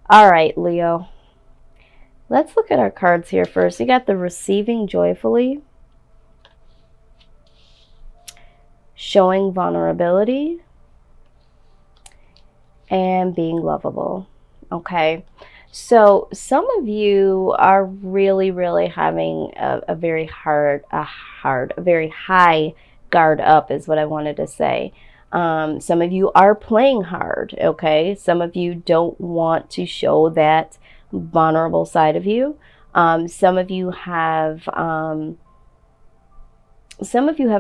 All right, Leo. Let's look at our cards here first. You got the receiving joyfully, showing vulnerability, and being lovable. Okay. So some of you are really having a very a very high guard up is what I wanted to say. Some of you are playing hard, okay? Some of you don't want to show that vulnerable side of you. Some of you have a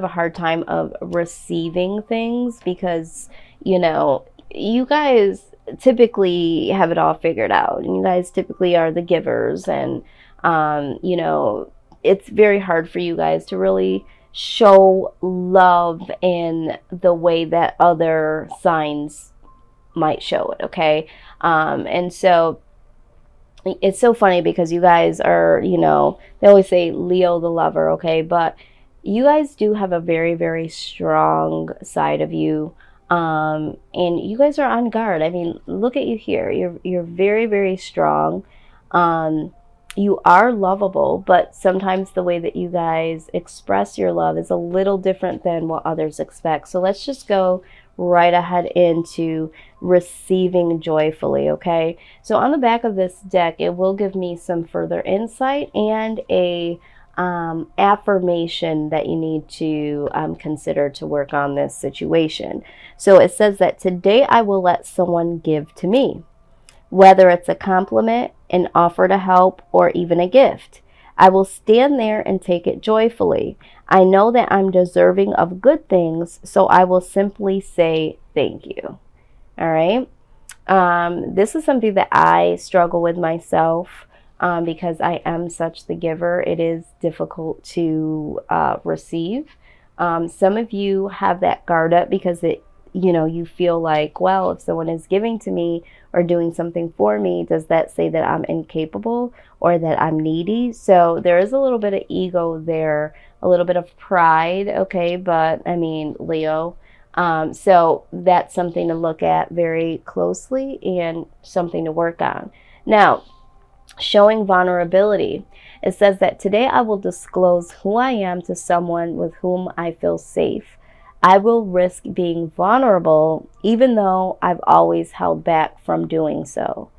hard time of receiving things because, you guys typically have it all figured out, and you guys typically are the givers, and it's very hard for you guys to really show love in the way that other signs might show it, okay? And so it's so funny because you guys are, they always say Leo the lover, okay? But you guys do have a very strong side of you. And you guys are on guard. I mean, look at you here. You're very strong. You are lovable, but sometimes the way that you guys express your love is a little different than what others expect. So let's just go right ahead into receiving joyfully, okay? So on the back of this deck, it will give me some further insight and a affirmation that you need to consider to work on this situation. So it says that today I will let someone give to me, whether it's a compliment, an offer to help, or even a gift. I will stand there and take it joyfully. I know that I'm deserving of good things, so I will simply say thank you. All right. This is something that I struggle with myself because I am such the giver. It is difficult to receive. Some of you have that guard up because you feel like, well, if someone is giving to me or doing something for me, does that say that I'm incapable or that I'm needy? So there is a little bit of ego there, a little bit of pride, okay? But I mean, Leo. So that's something to look at very closely and something to work on. Now, showing vulnerability. It says that today I will disclose who I am to someone with whom I feel safe. I will risk being vulnerable even though I've always held back from doing so.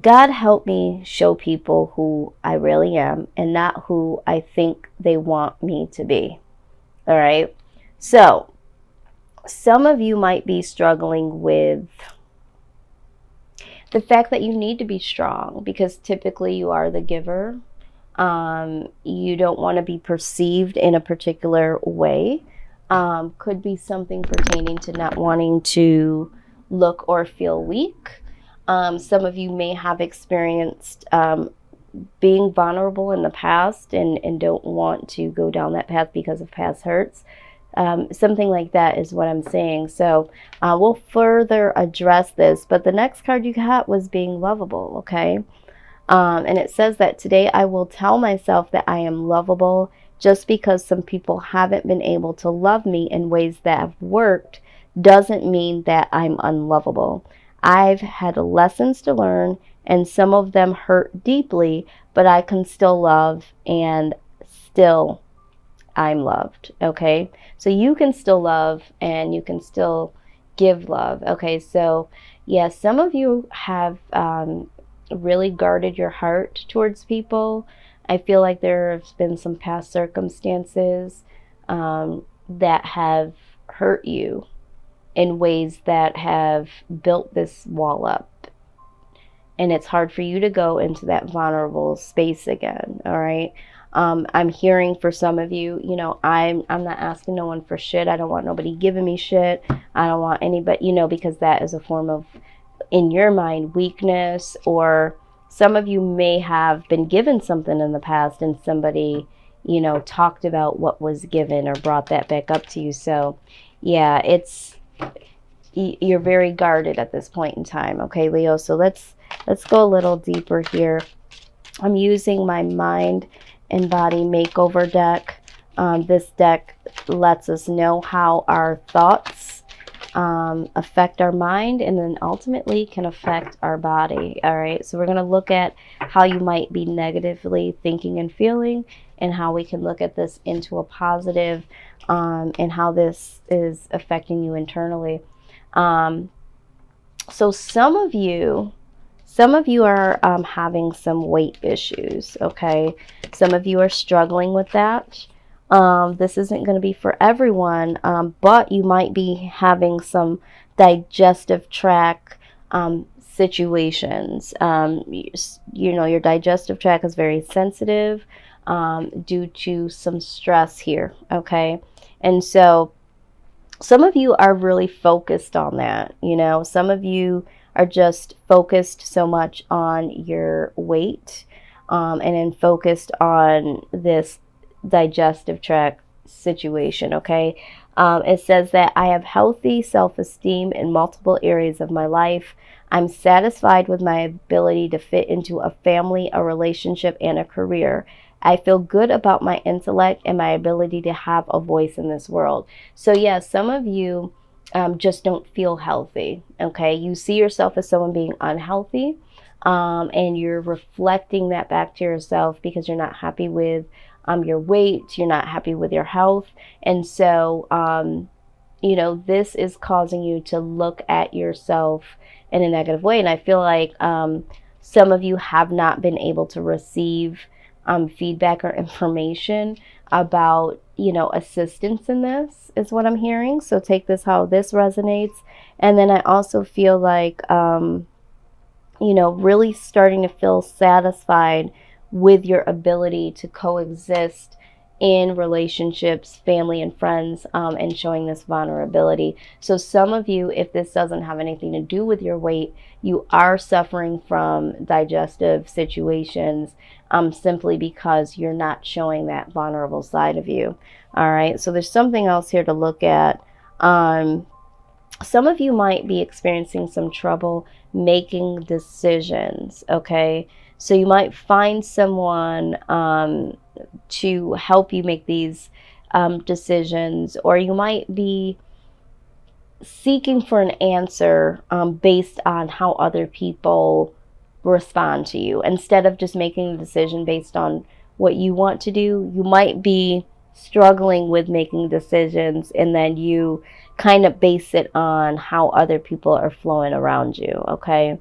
God help me show people who I really am and not who I think they want me to be. All right. So some of you might be struggling with the fact that you need to be strong because typically you are the giver. You don't want to be perceived in a particular way. Could be something pertaining to not wanting to look or feel weak. Some of you may have experienced being vulnerable in the past and don't want to go down that path because of past hurts. Something like that is what I'm saying. So we'll further address this. But the next card you got was being lovable, okay? And it says that today I will tell myself that I am lovable. Just because some people haven't been able to love me in ways that have worked doesn't mean that I'm unlovable. I've had lessons to learn, and some of them hurt deeply, but I can still love, and still I'm loved, okay? So you can still love, and you can still give love, okay? So, yeah, some of you have really guarded your heart towards people. I feel like there's been some past circumstances that have hurt you in ways that have built this wall up. And it's hard for you to go into that vulnerable space again, all right? I'm hearing for some of you, I'm not asking no one for shit. I don't want nobody giving me shit. I don't want anybody, because that is a form of, in your mind, weakness. Or some of you may have been given something in the past and somebody, talked about what was given or brought that back up to you. So, yeah, you're very guarded at this point in time. Okay, Leo. So let's go a little deeper here. I'm using my mind and body makeover deck. This deck lets us know how our thoughts affect our mind, and then ultimately can affect our body. All right, so we're going to look at how you might be negatively thinking and feeling, and how we can look at this into a positive, and how this is affecting you internally. So some of you are having some weight issues, okay? Some of you are struggling with that. This isn't going to be for everyone, but you might be having some digestive tract situations. You know, your digestive tract is very sensitive due to some stress here, okay? And so some of you are really focused on that. You know, some of you are just focused so much on your weight, and then focused on this digestive tract situation, okay? It says that I have healthy self-esteem in multiple areas of my life. I'm satisfied with my ability to fit into a family, a relationship, and a career. I feel good about my intellect and my ability to have a voice in this world. So yeah, some of you just don't feel healthy, okay? You see yourself as someone being unhealthy, and you're reflecting that back to yourself because you're not happy with your weight, you're not happy with your health. And so, you know, this is causing you to look at yourself in a negative way. And I feel like some of you have not been able to receive feedback or information about, you know, assistance in this, is what I'm hearing. So take this how this resonates. And then I also feel like, you know, really starting to feel satisfied with your ability to coexist in relationships, family and friends, and showing this vulnerability. So some of you, if this doesn't have anything to do with your weight, you are suffering from digestive situations, simply because you're not showing that vulnerable side of you. All right, so there's something else here to look at. Some of you might be experiencing some trouble making decisions, okay? So you might find someone to help you make these decisions, or you might be seeking for an answer based on how other people respond to you, instead of just making a decision based on what you want to do. You might be struggling with making decisions, and then you kind of base it on how other people are flowing around you, okay?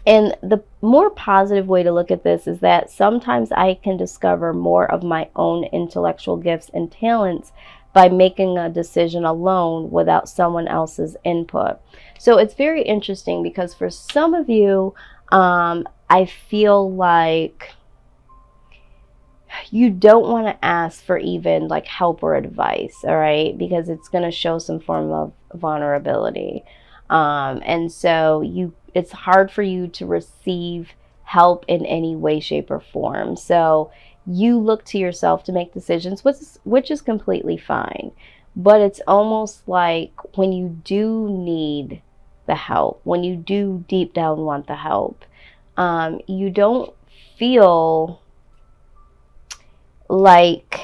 And the more positive way to look at this is that sometimes I can discover more of my own intellectual gifts and talents by making a decision alone without someone else's input. So it's very interesting because for some of you, I feel like you don't want to ask for even like help or advice, all right? Because it's going to show some form of vulnerability. And so it's hard for you to receive help in any way, shape, or form. So you look to yourself to make decisions, which is completely fine. But it's almost like when you do need the help, when you do deep down want the help, you don't feel like,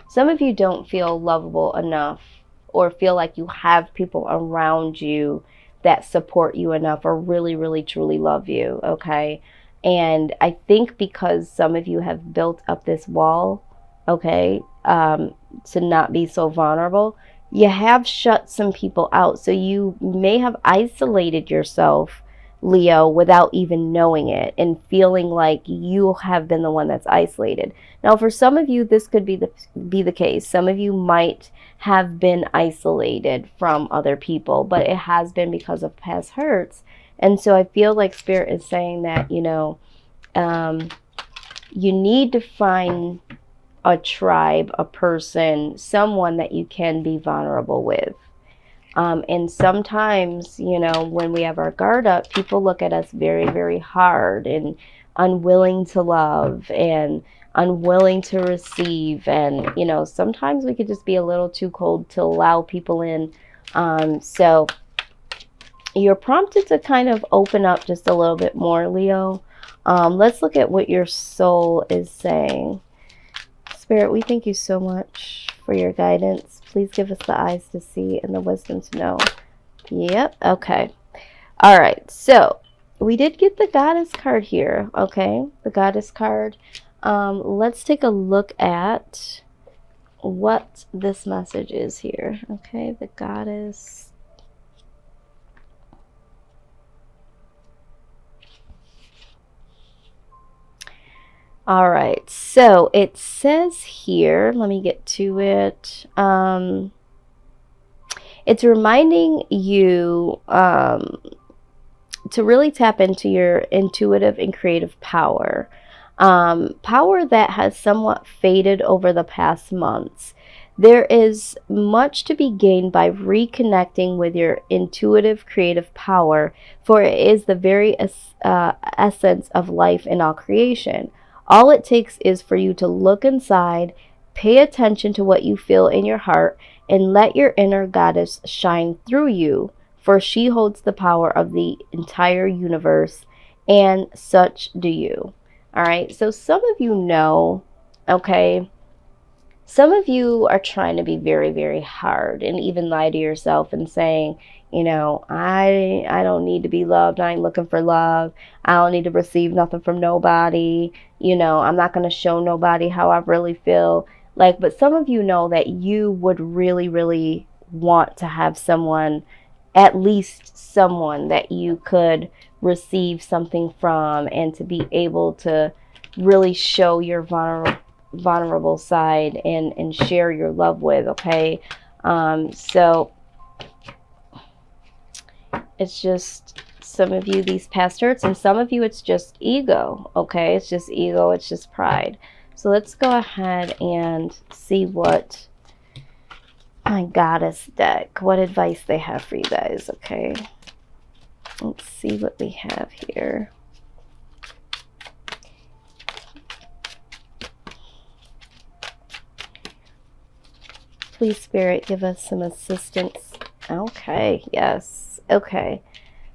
some of you don't feel lovable enough, or feel like you have people around you that support you enough, or really, really, truly love you, okay? And I think because some of you have built up this wall, okay, to not be so vulnerable, you have shut some people out. So you may have isolated yourself, Leo, without even knowing it, and feeling like you have been the one that's isolated. Now, for some of you, this could be the case. Some of you might have been isolated from other people, but it has been because of past hurts. And so I feel like Spirit is saying that, you know, you need to find a tribe, a person, someone that you can be vulnerable with. And sometimes, you know, when we have our guard up, people look at us very, very hard and unwilling to love and unwilling to receive. And, you know, sometimes we could just be a little too cold to allow people in. So you're prompted to kind of open up just a little bit more, Leo. Let's look at what your soul is saying. Spirit, we thank you so much for your guidance. Please give us the eyes to see and the wisdom to know. Yep. Okay. All right. So we did get the Goddess card here. Okay. The Goddess card. Let's take a look at what this message is here. Okay. The Goddess. All right, so it says here, let me get to it. It's reminding you to really tap into your intuitive and creative power. Power that has somewhat faded over the past months. There is much to be gained by reconnecting with your intuitive creative power, for it is the very essence of life and all creation. All it takes is for you to look inside, pay attention to what you feel in your heart, and let your inner goddess shine through you, for she holds the power of the entire universe, and such do you. All right, so some of you know, okay, some of you are trying to be very, very hard and even lie to yourself and saying, you know, I don't need to be loved. I ain't looking for love. I don't need to receive nothing from nobody. You know, I'm not going to show nobody how I really feel. Like, but some of you know that you would really, really want to have someone, at least someone that you could receive something from, and to be able to really show your vulnerable side and share your love with. Okay. So it's just some of you, these past hurts, and some of you it's just ego. Okay, it's just ego, it's just pride. So let's go ahead and see what my Goddess deck, what advice they have for you guys. Okay, let's see what we have here. Please, Spirit, give us some assistance. Okay, yes. Okay,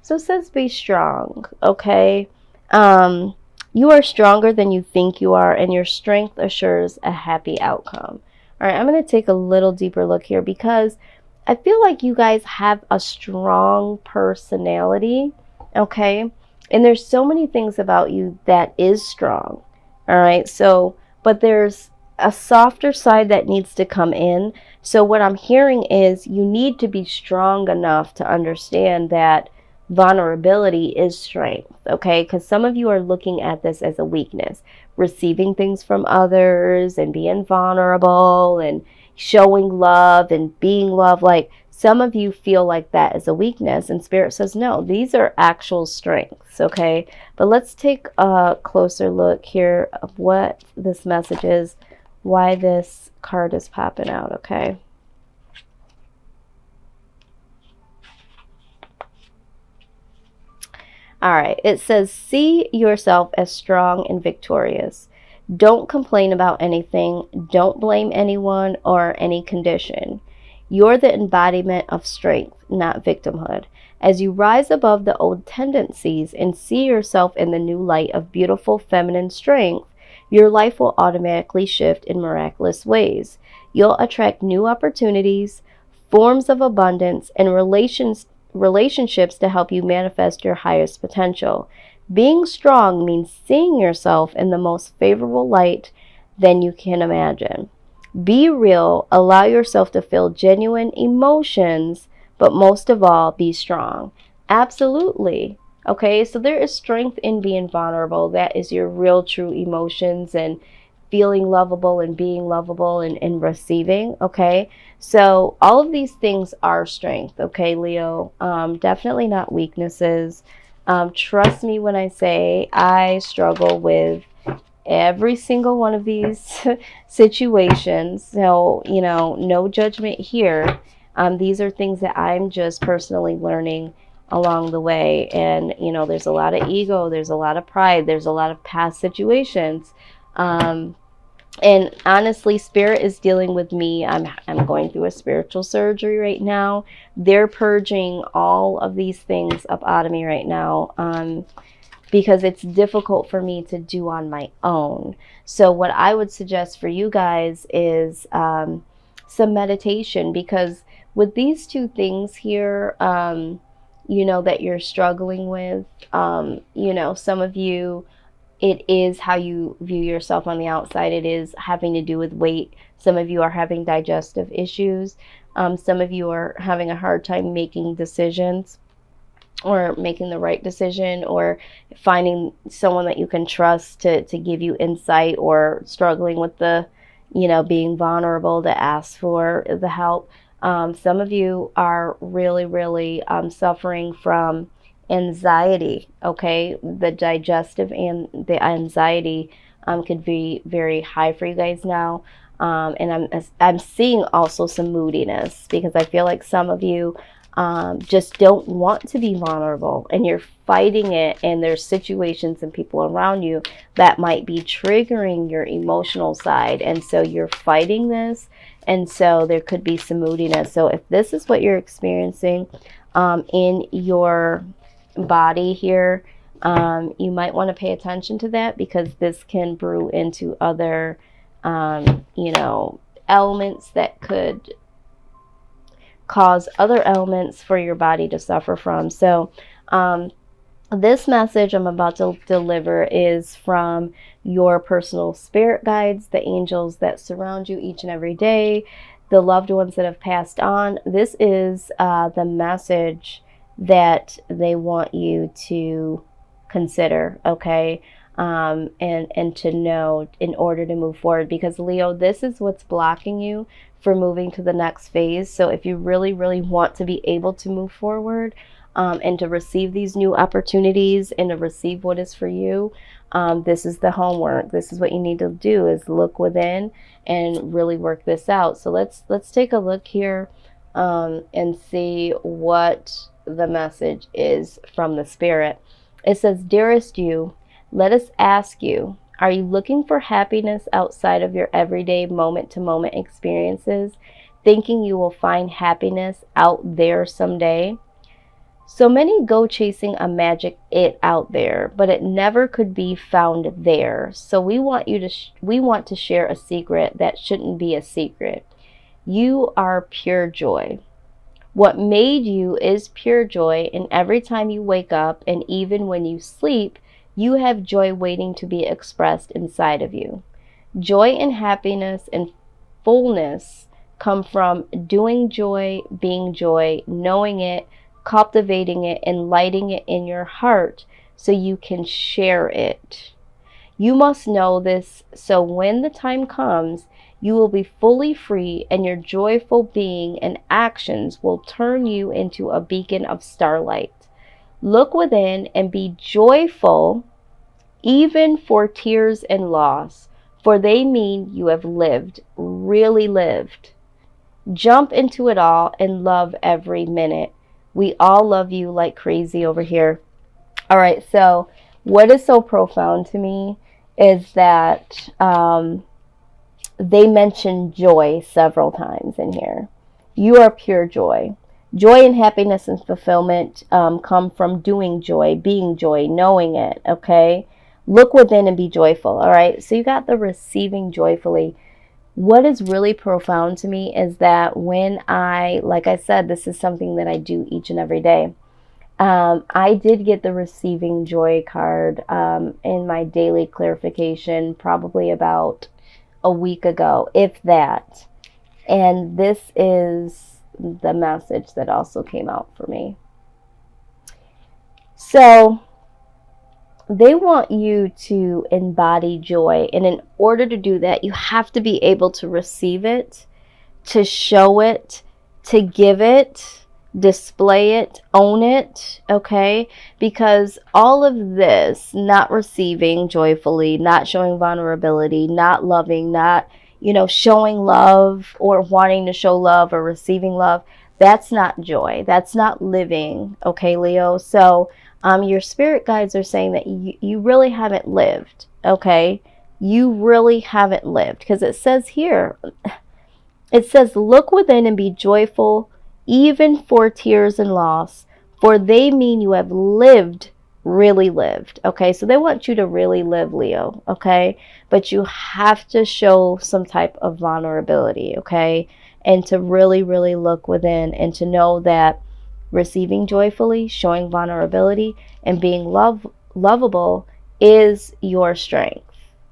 so it says be strong. Okay, you are stronger than you think you are, and your strength assures a happy outcome. All right, I'm going to take a little deeper look here, because I feel like you guys have a strong personality. Okay, and there's so many things about you that is strong. All right, so but there's a softer side that needs to come in. So what I'm hearing is you need to be strong enough to understand that vulnerability is strength. Okay, because some of you are looking at this as a weakness, receiving things from others and being vulnerable and showing love and being loved. Like, some of you feel like that is a weakness, and Spirit says no, these are actual strengths. Okay, but let's take a closer look here of what this message is, why this card is popping out. Okay, all right, it says see yourself as strong and victorious. Don't complain about anything, don't blame anyone or any condition. You're the embodiment of strength, not victimhood. As you rise above the old tendencies and see yourself in the new light of beautiful feminine strength, your life will automatically shift in miraculous ways. You'll attract new opportunities, forms of abundance, and relationships to help you manifest your highest potential. Being strong means seeing yourself in the most favorable light than you can imagine. Be real, allow yourself to feel genuine emotions, but most of all, be strong. Absolutely. Okay, so there is strength in being vulnerable. That is your real, true emotions, and feeling lovable and being lovable and receiving. Okay, so all of these things are strength. Okay, Leo, definitely not weaknesses. Trust me when I say I struggle with every single one of these situations. So, you know, no judgment here. These are things that I'm just personally learning along the way. And, you know, there's a lot of ego, there's a lot of pride, there's a lot of past situations. And honestly, Spirit is dealing with me. I'm going through a spiritual surgery right now. They're purging all of these things up out of me right now. Because it's difficult for me to do on my own. So what I would suggest for you guys is some meditation, because with these two things here, you know, that you're struggling with, you know, some of you, it is how you view yourself on the outside. It is having to do with weight. Some of you are having digestive issues. Some of you are having a hard time making decisions, or making the right decision, or finding someone that you can trust to give you insight, or struggling with the, you know, being vulnerable to ask for the help. Some of you are really, really suffering from anxiety, okay? The digestive and the anxiety could be very high for you guys now. And I'm seeing also some moodiness, because I feel like some of you just don't want to be vulnerable, and you're fighting it, and there's situations and people around you that might be triggering your emotional side, and so you're fighting this, and so there could be some moodiness. So if this is what you're experiencing in your body here, you might want to pay attention to that, because this can brew into other you know, elements that could cause other elements for your body to suffer from. So this message I'm about to deliver is from your personal spirit guides, the angels that surround you each and every day, the loved ones that have passed on. This is the message that they want you to consider, okay? And to know in order to move forward, because Leo, this is what's blocking you for moving to the next phase. So if you really, really want to be able to move forward and to receive these new opportunities and to receive what is for you, this is the homework. This is what you need to do, is look within and really work this out. So let's take a look here and see what the message is from the spirit. It says, "Dearest you, let us ask you, are you looking for happiness outside of your everyday moment-to-moment experiences, thinking you will find happiness out there someday? So many go chasing a magic it out there, but it never could be found there. So we want to share a secret that shouldn't be a secret. You are pure joy. What made you is pure joy, and every time you wake up and even when you sleep, you have joy waiting to be expressed inside of you. Joy and happiness and fullness come from doing joy, being joy, knowing it, cultivating it, and lighting it in your heart so you can share it. You must know this, so when the time comes, you will be fully free, and your joyful being and actions will turn you into a beacon of starlight. Look within and be joyful, even for tears and loss, for they mean you have lived, really lived. Jump into it all and love every minute. We all love you like crazy over here." All right, so what is so profound to me is that they mention joy several times in here. You are pure joy. Joy and happiness and fulfillment come from doing joy, being joy, knowing it, okay? Look within and be joyful, all right? So you got the receiving joyfully. What is really profound to me is that when like I said, this is something that I do each and every day. I did get the receiving joy card in my daily clarification probably about a week ago, if that. And this is the message that also came out for me. So they want you to embody joy, and in order to do that, you have to be able to receive it, to show it, to give it, display it, own it, okay? Because all of this, not receiving joyfully, not showing vulnerability, not loving, not, showing love or wanting to show love or receiving love, that's not joy. That's not living, okay, Leo? So your spirit guides are saying that you really haven't lived, okay? You really haven't lived, because it says here, it says, look within and be joyful, even for tears and loss, for they mean you have lived, really lived, okay? So they want you to really live, Leo, okay? But you have to show some type of vulnerability, okay? and to really, really look within and to know that receiving joyfully, showing vulnerability, and being lovable is your strength.